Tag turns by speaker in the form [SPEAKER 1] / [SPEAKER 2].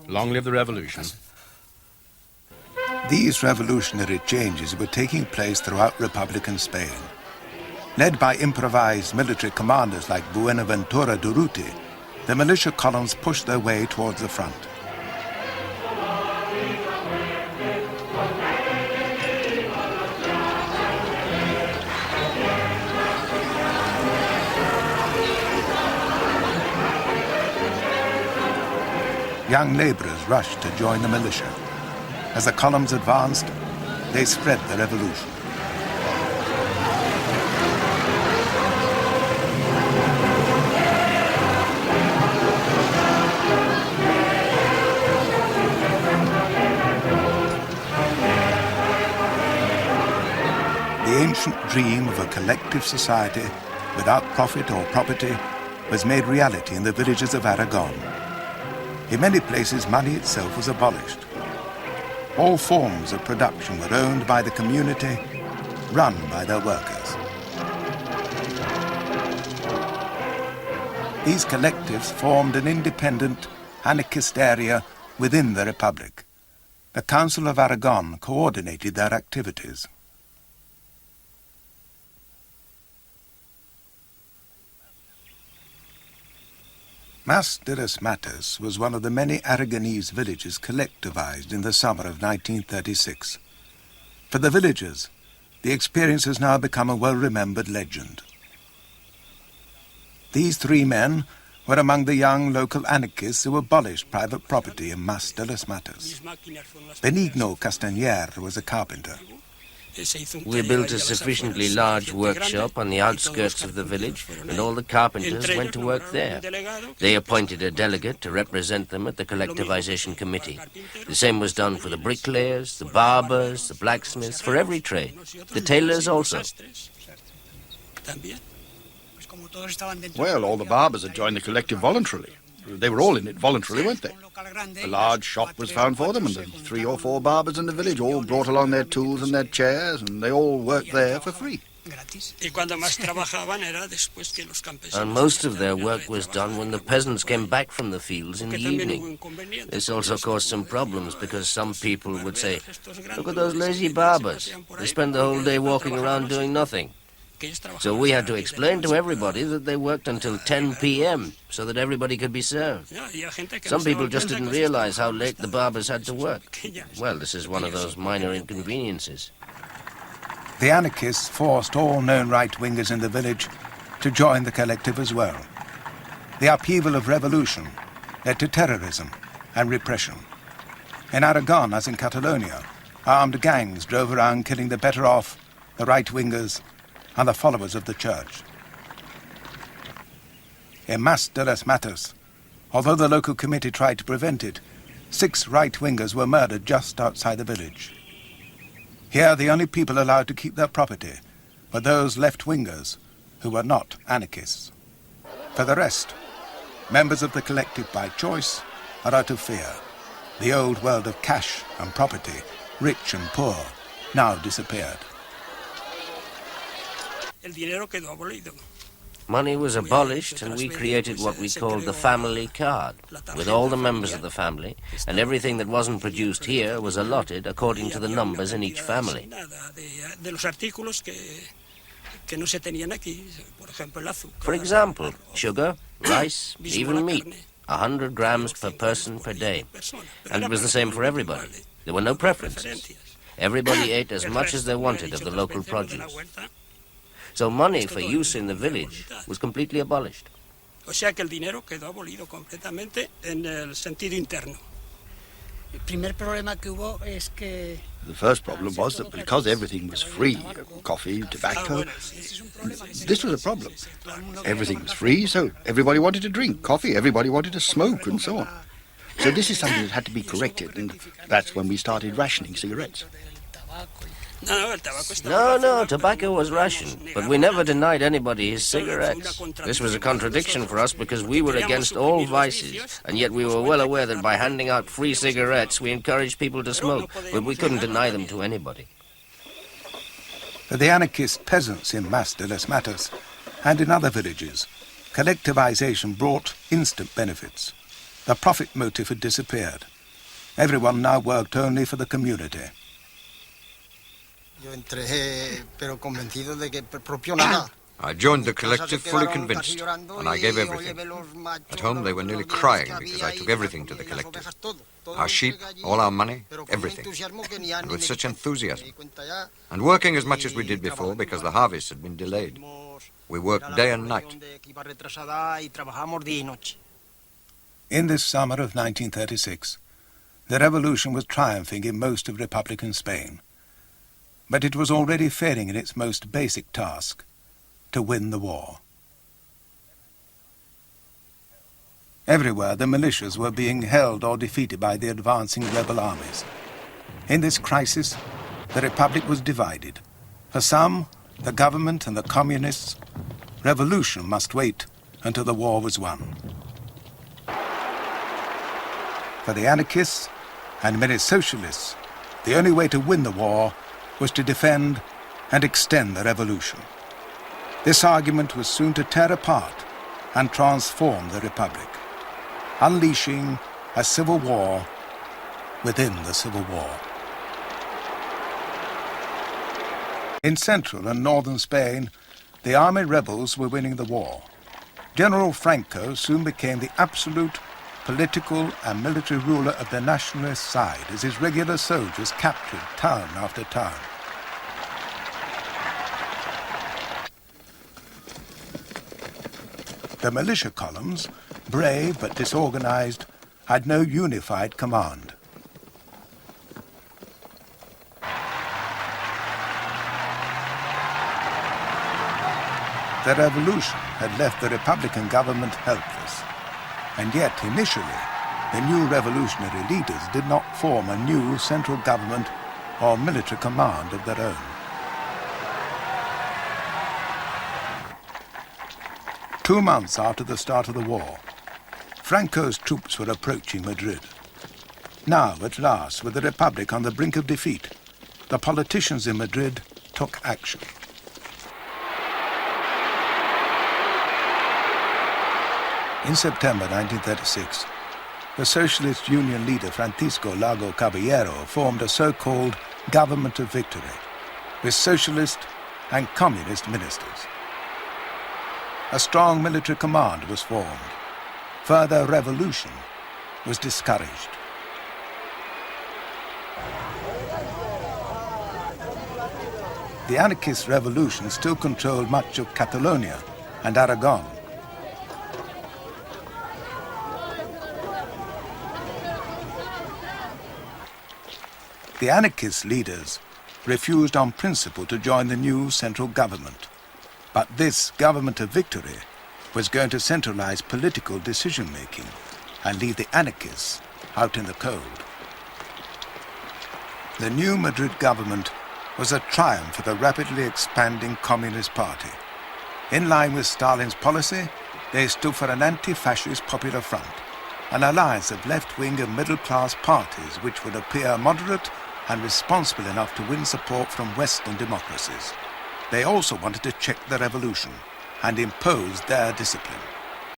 [SPEAKER 1] Long live the revolution.
[SPEAKER 2] These revolutionary changes were taking place throughout Republican Spain. Led by improvised military commanders like Buenaventura Durruti, the militia columns pushed their way towards the front. Young laborers rushed to join the militia. As the columns advanced, they spread the revolution. The ancient dream of a collective society without profit or property was made reality in the villages of Aragon. In many places, money itself was abolished. All forms of production were owned by the community, run by their workers. These collectives formed an independent anarchist area within the Republic. The Council of Aragon coordinated their activities. Mas de las Matas was one of the many Aragonese villages collectivized in the summer of 1936. For the villagers, the experience has now become a well-remembered legend. These three men were among the young local anarchists who abolished private property in Mas de las Matas. Benigno Castaner was a carpenter.
[SPEAKER 3] We built a sufficiently large workshop on the outskirts of the village, and all the carpenters went to work there. They appointed a delegate to represent them at the collectivization committee. The same was done for the bricklayers, the barbers, the blacksmiths, for every trade. The tailors also.
[SPEAKER 1] Well, all the barbers had joined the collective voluntarily. They were all in it voluntarily, weren't they? A large shop was found for them, and the 3 or 4 barbers in the village all brought along their tools and their chairs, and they all worked there for free.
[SPEAKER 3] And most of their work was done when the peasants came back from the fields in the evening. This also caused some problems, because some people would say, "Look at those lazy barbers. They spend the whole day walking around doing nothing." So we had to explain to everybody that they worked until 10 p.m. so that everybody could be served. Some people just didn't realize how late the barbers had to work. Well, this is one of those minor inconveniences.
[SPEAKER 2] The anarchists forced all known right-wingers in the village to join the collective as well. The upheaval of revolution led to terrorism and repression. In Aragon, as in Catalonia, armed gangs drove around killing the better off, the right-wingers, and the followers of the church. In Mas de las Matas, although the local committee tried to prevent it, 6 right-wingers were murdered just outside the village. Here, the only people allowed to keep their property were those left-wingers who were not anarchists. For the rest, members of the collective by choice or out of fear. The old world of cash and property, rich and poor, now disappeared.
[SPEAKER 3] Money was abolished, and we created what we called the family card, with all the members of the family, and everything that wasn't produced here was allotted according to the numbers in each family. For example, sugar, rice, even meat, 100 grams per person per day. And it was the same for everybody. There were no preferences. Everybody ate as much as they wanted of the local produce. So money for use in the village was completely abolished.
[SPEAKER 1] The first problem was that because everything was free, coffee, tobacco, this was a problem. Everything was free, so everybody wanted to drink coffee, everybody wanted to smoke, and so on. So this is something that had to be corrected, and that's when we started rationing cigarettes.
[SPEAKER 3] No, tobacco was rationed, but we never denied anybody his cigarettes. This was a contradiction for us because we were against all vices, and yet we were well aware that by handing out free cigarettes we encouraged people to smoke, but we couldn't deny them to anybody.
[SPEAKER 2] For the anarchist peasants in Mas de las Matas and in other villages, collectivization brought instant benefits. The profit motive had disappeared. Everyone now worked only for the community.
[SPEAKER 4] I joined the collective fully convinced, and I gave everything. At home they were nearly crying because I took everything to the collective. Our sheep, all our money, everything. And with such enthusiasm. And working as much as we did before because the harvest had been delayed. We worked day and night.
[SPEAKER 2] In this summer of 1936, the revolution was triumphing in most of Republican Spain. But it was already failing in its most basic task, to win the war. Everywhere the militias were being held or defeated by the advancing rebel armies. In this crisis, the Republic was divided. For some, the government and the communists, revolution must wait until the war was won. For the anarchists and many socialists, the only way to win the war was to defend and extend the revolution. This argument was soon to tear apart and transform the Republic, unleashing a civil war within the civil war. In central and northern Spain, the army rebels were winning the war. General Franco soon became the absolute political and military ruler of the nationalist side as his regular soldiers captured town after town. The militia columns, brave but disorganized, had no unified command. The revolution had left the Republican government helpless. And yet, initially, the new revolutionary leaders did not form a new central government or military command of their own. 2 months after the start of the war, Franco's troops were approaching Madrid. Now, at last, with the Republic on the brink of defeat, the politicians in Madrid took action. In September 1936, the Socialist Union leader Francisco Lago Caballero formed a so-called Government of Victory, with socialist and communist ministers. A strong military command was formed. Further revolution was discouraged. The anarchist revolution still controlled much of Catalonia and Aragon. The anarchist leaders refused on principle to join the new central government. But this Government of Victory was going to centralize political decision-making and leave the anarchists out in the cold. The new Madrid government was a triumph for the rapidly expanding Communist Party. In line with Stalin's policy, they stood for an anti-fascist popular front, an alliance of left-wing and middle-class parties which would appear moderate and responsible enough to win support from Western democracies. They also wanted to check the revolution and impose their discipline.